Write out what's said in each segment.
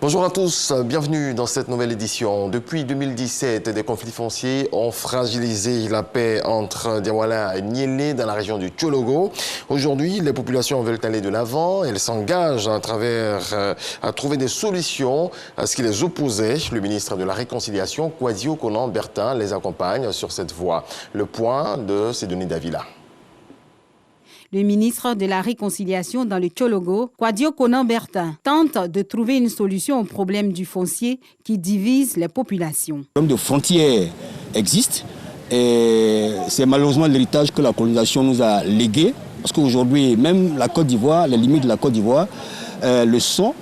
Bonjour à tous, bienvenue dans cette nouvelle édition. Depuis 2017, des conflits fonciers ont fragilisé la paix entre Diawala et Niélé dans la région du Tchologo. Aujourd'hui, les populations veulent aller de l'avant. Elles s'engagent à trouver des solutions à ce qui les opposait. Le ministre de la Réconciliation, Kwadio Konan Bertin, les accompagne sur cette voie. Le point de Sidonie Davila. Le ministre de la Réconciliation dans le Tchologo, Kwadio Konan Bertin, tente de trouver une solution au problème du foncier qui divise les populations. Le problème de frontières existe et c'est malheureusement l'héritage que la colonisation nous a légué. Parce qu'aujourd'hui, même la Côte d'Ivoire, les limites de la Côte d'Ivoire le sont.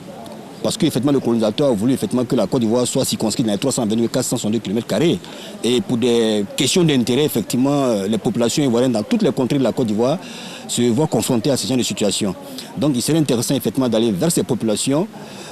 Parce que le colonisateur a voulu que la Côte d'Ivoire soit circonscrite dans les 322 462 km². Et pour des questions d'intérêt, les populations ivoiriennes dans toutes les contrées de la Côte d'Ivoire se voient confrontées à ce genre de situation. Donc il serait intéressant d'aller vers ces populations,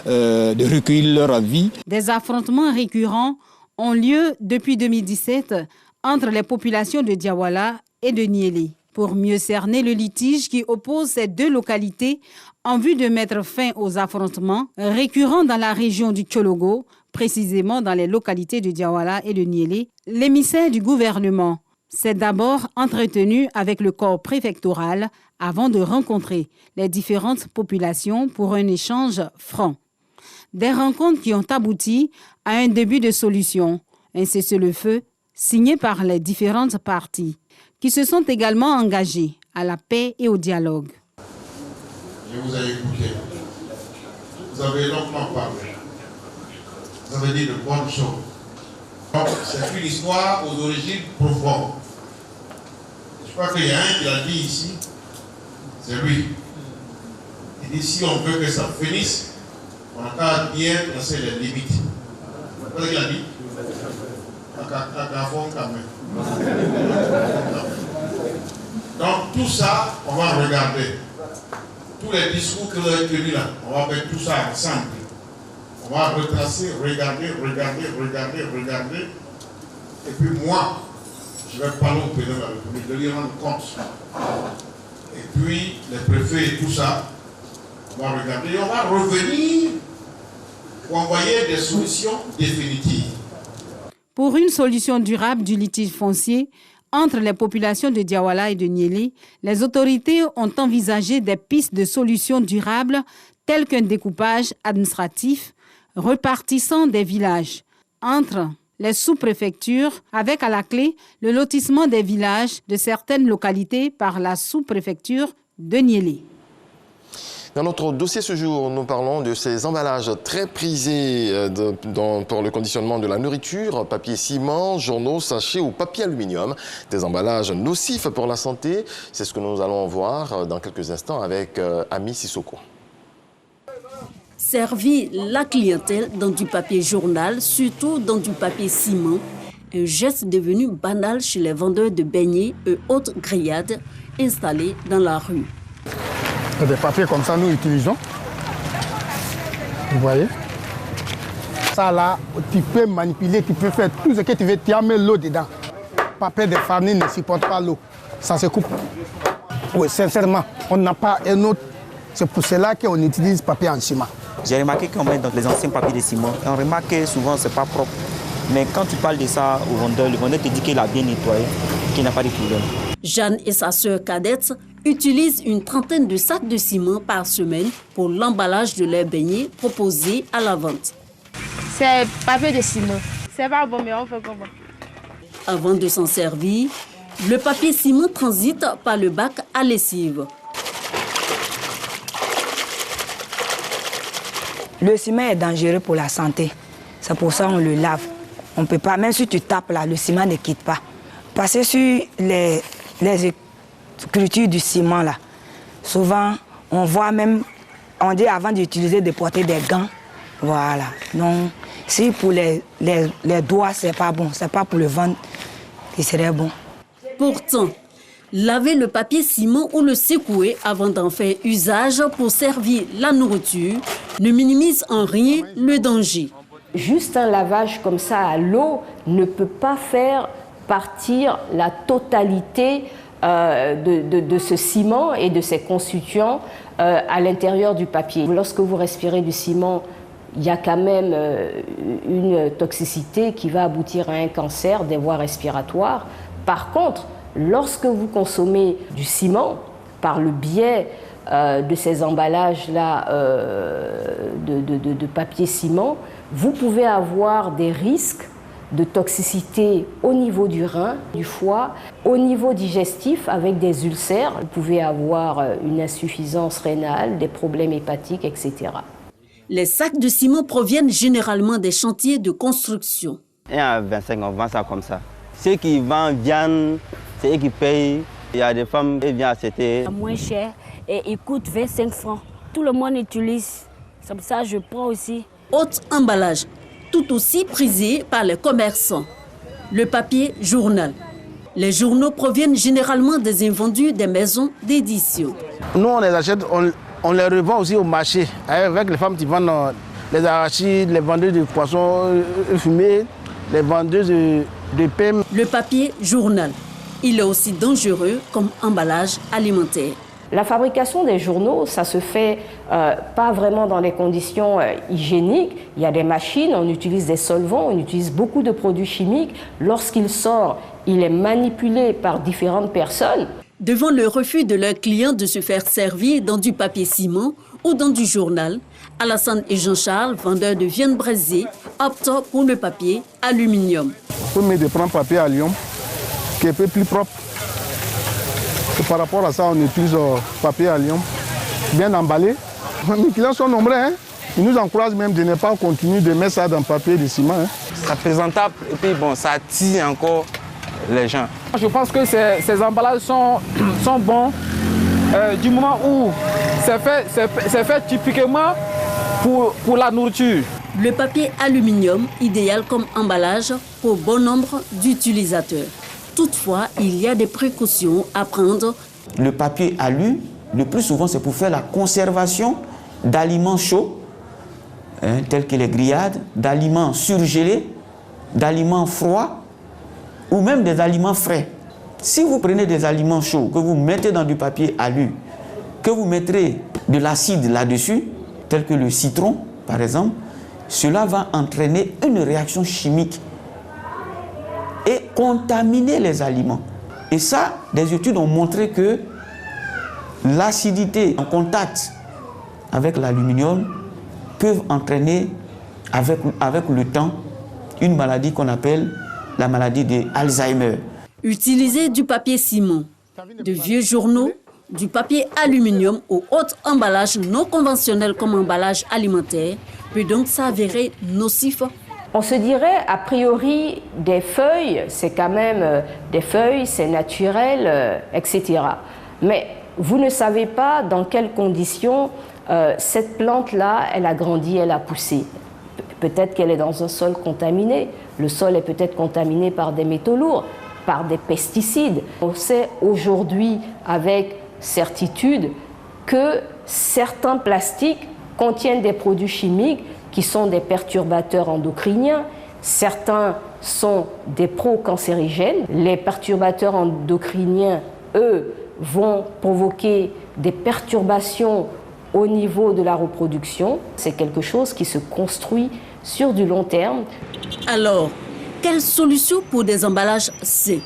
de recueillir leur avis. Des affrontements récurrents ont lieu depuis 2017 entre les populations de Diawala et de Niélé. Pour mieux cerner le litige qui oppose ces deux localités en vue de mettre fin aux affrontements récurrents dans la région du Tchologo, précisément dans les localités de Diawala et de Niélé, l'émissaire du gouvernement s'est d'abord entretenu avec le corps préfectoral avant de rencontrer les différentes populations pour un échange franc. Des rencontres qui ont abouti à un début de solution, un cessez-le-feu signé par les différentes parties, qui se sont également engagés à la paix et au dialogue. Je vous ai écouté. Vous avez longuement parlé. Vous avez dit de bonnes choses. Donc, c'est une histoire aux origines profondes. Je crois qu'il y a un qui l'a dit ici, c'est lui. Il dit si on veut que ça finisse, on a qu'à bien tracer les limites. Vous voyez ce qu'il a dit? Donc tout ça, on va regarder. Tous les discours que vous avez tenus là, on va mettre tout ça ensemble. On va retracer, regarder. Et puis moi, je vais parler au président de la République, de lui rendre compte. Et puis les préfets et tout ça, on va regarder et on va revenir pour envoyer des solutions définitives. Pour une solution durable du litige foncier entre les populations de Diawala et de Niélé, les autorités ont envisagé des pistes de solutions durables telles qu'un découpage administratif repartissant des villages entre les sous-préfectures avec à la clé le lotissement des villages de certaines localités par la sous-préfecture de Niélé. Dans notre dossier ce jour, nous parlons de ces emballages très prisés pour le conditionnement de la nourriture, papier ciment, journaux, sachets ou papier aluminium. Des emballages nocifs pour la santé. C'est ce que nous allons voir dans quelques instants avec Ami Sissoko. Servir la clientèle dans du papier journal, surtout dans du papier ciment, un geste devenu banal chez les vendeurs de beignets et autres grillades installés dans la rue. Des papiers comme ça, nous utilisons. Vous voyez? Ça là, tu peux manipuler, tu peux faire tout ce que tu veux, tu as mis l'eau dedans. Papier de famille ne supporte pas l'eau. Ça se coupe. Oui, sincèrement, on n'a pas un autre. C'est pour cela qu'on utilise papier en ciment. J'ai remarqué qu'on met dans les anciens papiers de ciment. On remarque que souvent, ce n'est pas propre. Mais quand tu parles de ça au vendeur, le vendeur te dit qu'il a bien nettoyé, qu'il n'a pas de problème. Jeanne et sa sœur cadette utilisent une trentaine de sacs de ciment par semaine pour l'emballage de leurs beignets proposés à la vente. C'est papier de ciment. C'est pas bon, mais on fait comment? Avant de s'en servir, le papier ciment transite par le bac à lessive. Le ciment est dangereux pour la santé. C'est pour ça qu'on le lave. On ne peut pas, même si tu tapes là, le ciment ne quitte pas. Parce que sur les écritures du ciment là, souvent on voit même, on dit avant d'utiliser de porter des gants. Voilà. Donc si pour les doigts c'est pas bon, c'est pas pour le ventre qui serait bon. Pourtant, laver le papier ciment ou le secouer avant d'en faire usage pour servir la nourriture ne minimise en rien le danger. Juste un lavage comme ça à l'eau ne peut pas faire partir la totalité de ce ciment et de ses constituants à l'intérieur du papier. Lorsque vous respirez du ciment, il y a quand même une toxicité qui va aboutir à un cancer des voies respiratoires. Par contre, lorsque vous consommez du ciment, par le biais de ces emballages-là de papier ciment, vous pouvez avoir des risques de toxicité au niveau du rein, du foie, au niveau digestif avec des ulcères. Vous pouvez avoir une insuffisance rénale, des problèmes hépatiques, etc. Les sacs de ciment proviennent généralement des chantiers de construction. 1 à 25, on vend ça comme ça. Ceux qui vendent viande, c'est eux qui payent. Il y a des femmes qui viennent acheter. Moins cher et il coûte 25 francs. Tout le monde utilise. C'est pour ça que je prends aussi. Autre emballage, tout aussi prisé par les commerçants. Le papier journal. Les journaux proviennent généralement des invendus des maisons d'édition. Nous, on les achète, on les revend aussi au marché. Avec les femmes qui vendent les arachides, les vendeuses de poissons fumés, les vendeuses de pain. Le papier journal. Il est aussi dangereux comme emballage alimentaire. La fabrication des journaux, ça se fait pas vraiment dans les conditions hygiéniques. Il y a des machines, on utilise des solvants, on utilise beaucoup de produits chimiques. Lorsqu'il sort, il est manipulé par différentes personnes. Devant le refus de leurs clients de se faire servir dans du papier ciment ou dans du journal, Alassane et Jean-Charles, vendeurs de viande braisée, optent pour le papier aluminium. Il faut mieux de prendre papier aluminium qui est un peu plus propre. Et par rapport à ça, on utilise papier aluminium bien emballé. Mes clients sont nombreux. Hein? Ils nous encouragent même de ne pas continuer de mettre ça dans le papier de ciment. Hein? C'est présentable et puis bon, ça attire encore les gens. Je pense que ces emballages sont bons du moment où c'est fait typiquement pour la nourriture. Le papier aluminium, idéal comme emballage pour bon nombre d'utilisateurs. Toutefois, il y a des précautions à prendre. Le papier alu, le plus souvent, c'est pour faire la conservation d'aliments chauds, tels que les grillades, d'aliments surgelés, d'aliments froids ou même des aliments frais. Si vous prenez des aliments chauds, que vous mettez dans du papier alu, que vous mettrez de l'acide là-dessus, tel que le citron, par exemple, cela va entraîner une réaction chimique et contaminer les aliments. Et ça, des études ont montré que l'acidité en contact avec l'aluminium peut entraîner avec le temps une maladie qu'on appelle la maladie d'Alzheimer. Utiliser du papier ciment, de vieux journaux, du papier aluminium ou autres emballages non conventionnels comme emballage alimentaire peut donc s'avérer nocif. On se dirait, a priori, des feuilles, c'est quand même des feuilles, c'est naturel, etc. Mais vous ne savez pas dans quelles conditions cette plante-là, elle a grandi, elle a poussé. Peut-être qu'elle est dans un sol contaminé. Le sol est peut-être contaminé par des métaux lourds, par des pesticides. On sait aujourd'hui avec certitude que certains plastiques contiennent des produits chimiques qui sont des perturbateurs endocriniens. Certains sont des pro-cancérigènes. Les perturbateurs endocriniens, eux, vont provoquer des perturbations au niveau de la reproduction. C'est quelque chose qui se construit sur du long terme. Alors, quelle solution pour des emballages sains?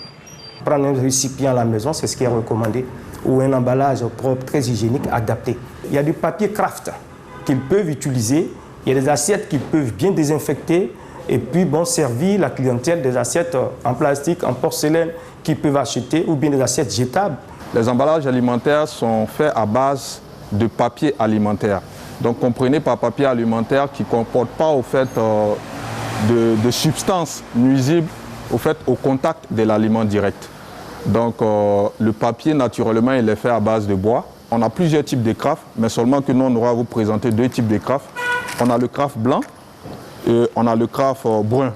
Prendre un récipient à la maison, c'est ce qui est recommandé, ou un emballage propre, très hygiénique, adapté. Il y a du papier craft qu'ils peuvent utiliser. Il y a des assiettes qu'ils peuvent bien désinfecter et puis bon, servir la clientèle des assiettes en plastique, en porcelaine qu'ils peuvent acheter ou bien des assiettes jetables. Les emballages alimentaires sont faits à base de papier alimentaire. Donc comprenez par papier alimentaire qui ne comporte pas au fait, de substances nuisibles au contact de l'aliment direct. Donc le papier naturellement il est fait à base de bois. On a plusieurs types de craft, mais seulement que nous on aura à vous présenter deux types de craft. On a le craft blanc et on a le craft brun.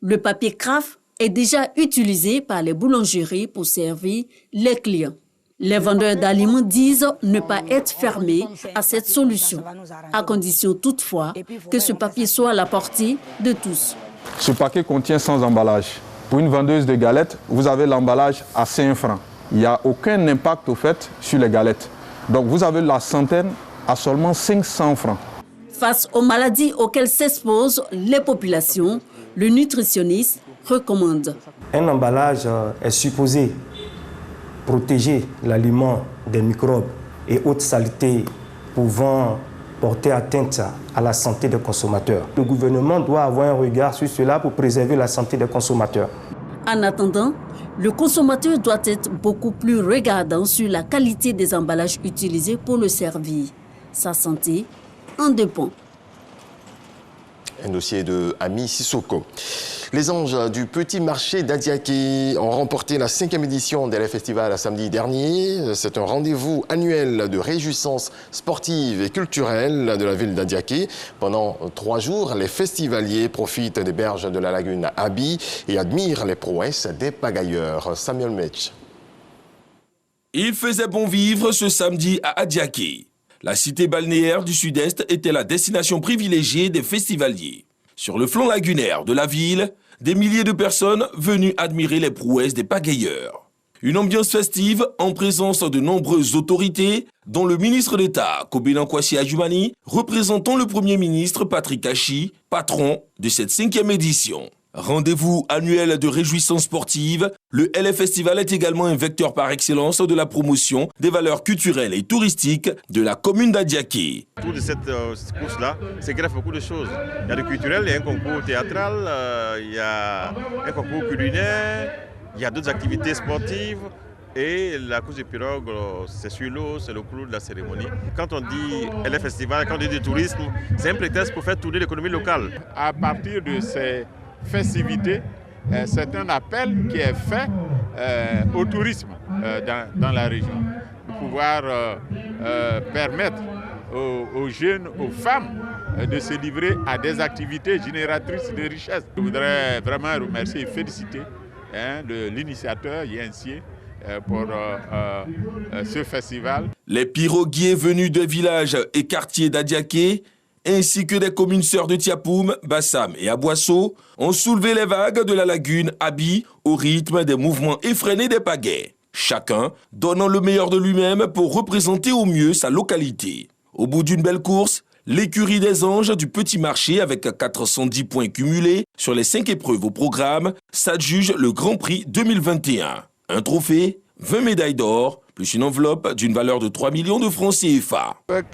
Le papier craft est déjà utilisé par les boulangeries pour servir les clients. Les vendeurs d'aliments disent ne pas être fermés à cette solution, à condition toutefois que ce papier soit à la portée de tous. Ce paquet contient 100 emballages. Pour une vendeuse de galettes, vous avez l'emballage à 5 francs. Il n'y a aucun impact au fait sur les galettes. Donc vous avez la centaine à seulement 500 francs. Face aux maladies auxquelles s'exposent les populations, le nutritionniste recommande. Un emballage est supposé protéger l'aliment des microbes et autres saletés pouvant porter atteinte à la santé des consommateurs. Le gouvernement doit avoir un regard sur cela pour préserver la santé des consommateurs. En attendant, le consommateur doit être beaucoup plus regardant sur la qualité des emballages utilisés pour le servir. Sa santé en dépend. Un dossier de Ami Sissoko. Les anges du petit marché d'Adiaké ont remporté la 5e édition des festivals samedi dernier. C'est un rendez-vous annuel de réjouissance sportive et culturelle de la ville d'Adiaké. Pendant 3 jours, les festivaliers profitent des berges de la lagune Abi et admirent les prouesses des pagailleurs. Samuel Metch. Il faisait bon vivre ce samedi à Adiaké. La cité balnéaire du Sud-Est était la destination privilégiée des festivaliers. Sur le flanc lagunaire de la ville, des milliers de personnes venues admirer les prouesses des pagayeurs. Une ambiance festive en présence de nombreuses autorités, dont le ministre d'État Kobena Kwasi Adjumani, représentant le Premier ministre Patrick Achi, patron de cette 5e édition. Rendez-vous annuel de réjouissance sportive, le LF Festival est également un vecteur par excellence de la promotion des valeurs culturelles et touristiques de la commune d'Adiaké. Autour de cette course-là, c'est grave beaucoup de choses. Il y a le culturel, il y a un concours théâtral, il y a un concours culinaire, il y a d'autres activités sportives. Et la course de pirogue, c'est sur l'eau, c'est le clou de la cérémonie. Quand on dit LF Festival, quand on dit du tourisme, c'est un prétexte pour faire tourner l'économie locale. À partir de ces festivités, c'est un appel qui est fait au tourisme dans la région, de pouvoir permettre aux jeunes, aux femmes de se livrer à des activités génératrices de richesse. Je voudrais vraiment remercier et féliciter l'initiateur Yensier pour ce festival. Les piroguiers venus de villages et quartiers d'Adiaké ainsi que des communes sœurs de Tiapoum, Bassam et Aboisseau, ont soulevé les vagues de la lagune Abi au rythme des mouvements effrénés des pagaies. Chacun donnant le meilleur de lui-même pour représenter au mieux sa localité. Au bout d'une belle course, l'écurie des anges du petit marché avec 410 points cumulés sur les 5 épreuves au programme s'adjuge le Grand Prix 2021. Un trophée, 20 médailles d'or, plus une enveloppe d'une valeur de 3 millions de francs CFA. Avec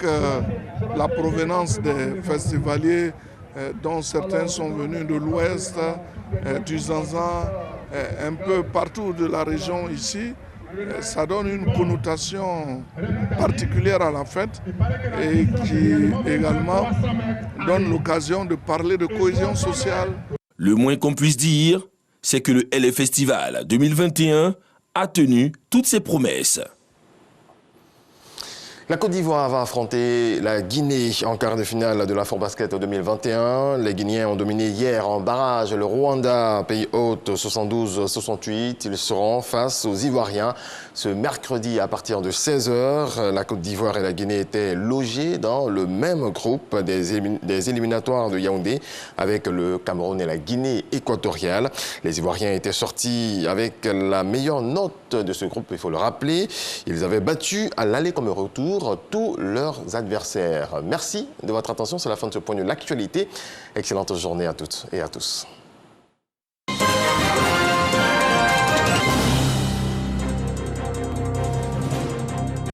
la provenance des festivaliers, dont certains sont venus de l'Ouest, du Zanzan, un peu partout de la région ici, ça donne une connotation particulière à la fête et qui également donne l'occasion de parler de cohésion sociale. Le moins qu'on puisse dire, c'est que le LF Festival 2021 a tenu toutes ses promesses. La Côte d'Ivoire va affronter la Guinée en quart de finale de l'Afrobasket 2021. Les Guinéens ont dominé hier en barrage le Rwanda, pays hôte 72-68. Ils seront face aux Ivoiriens ce mercredi à partir de 16h. La Côte d'Ivoire et la Guinée étaient logés dans le même groupe des éliminatoires de Yaoundé avec le Cameroun et la Guinée équatoriale. Les Ivoiriens étaient sortis avec la meilleure note de ce groupe, il faut le rappeler. Ils avaient battu à l'aller comme au retour tous leurs adversaires. Merci de votre attention. C'est la fin de ce point de l'actualité. Excellente journée à toutes et à tous.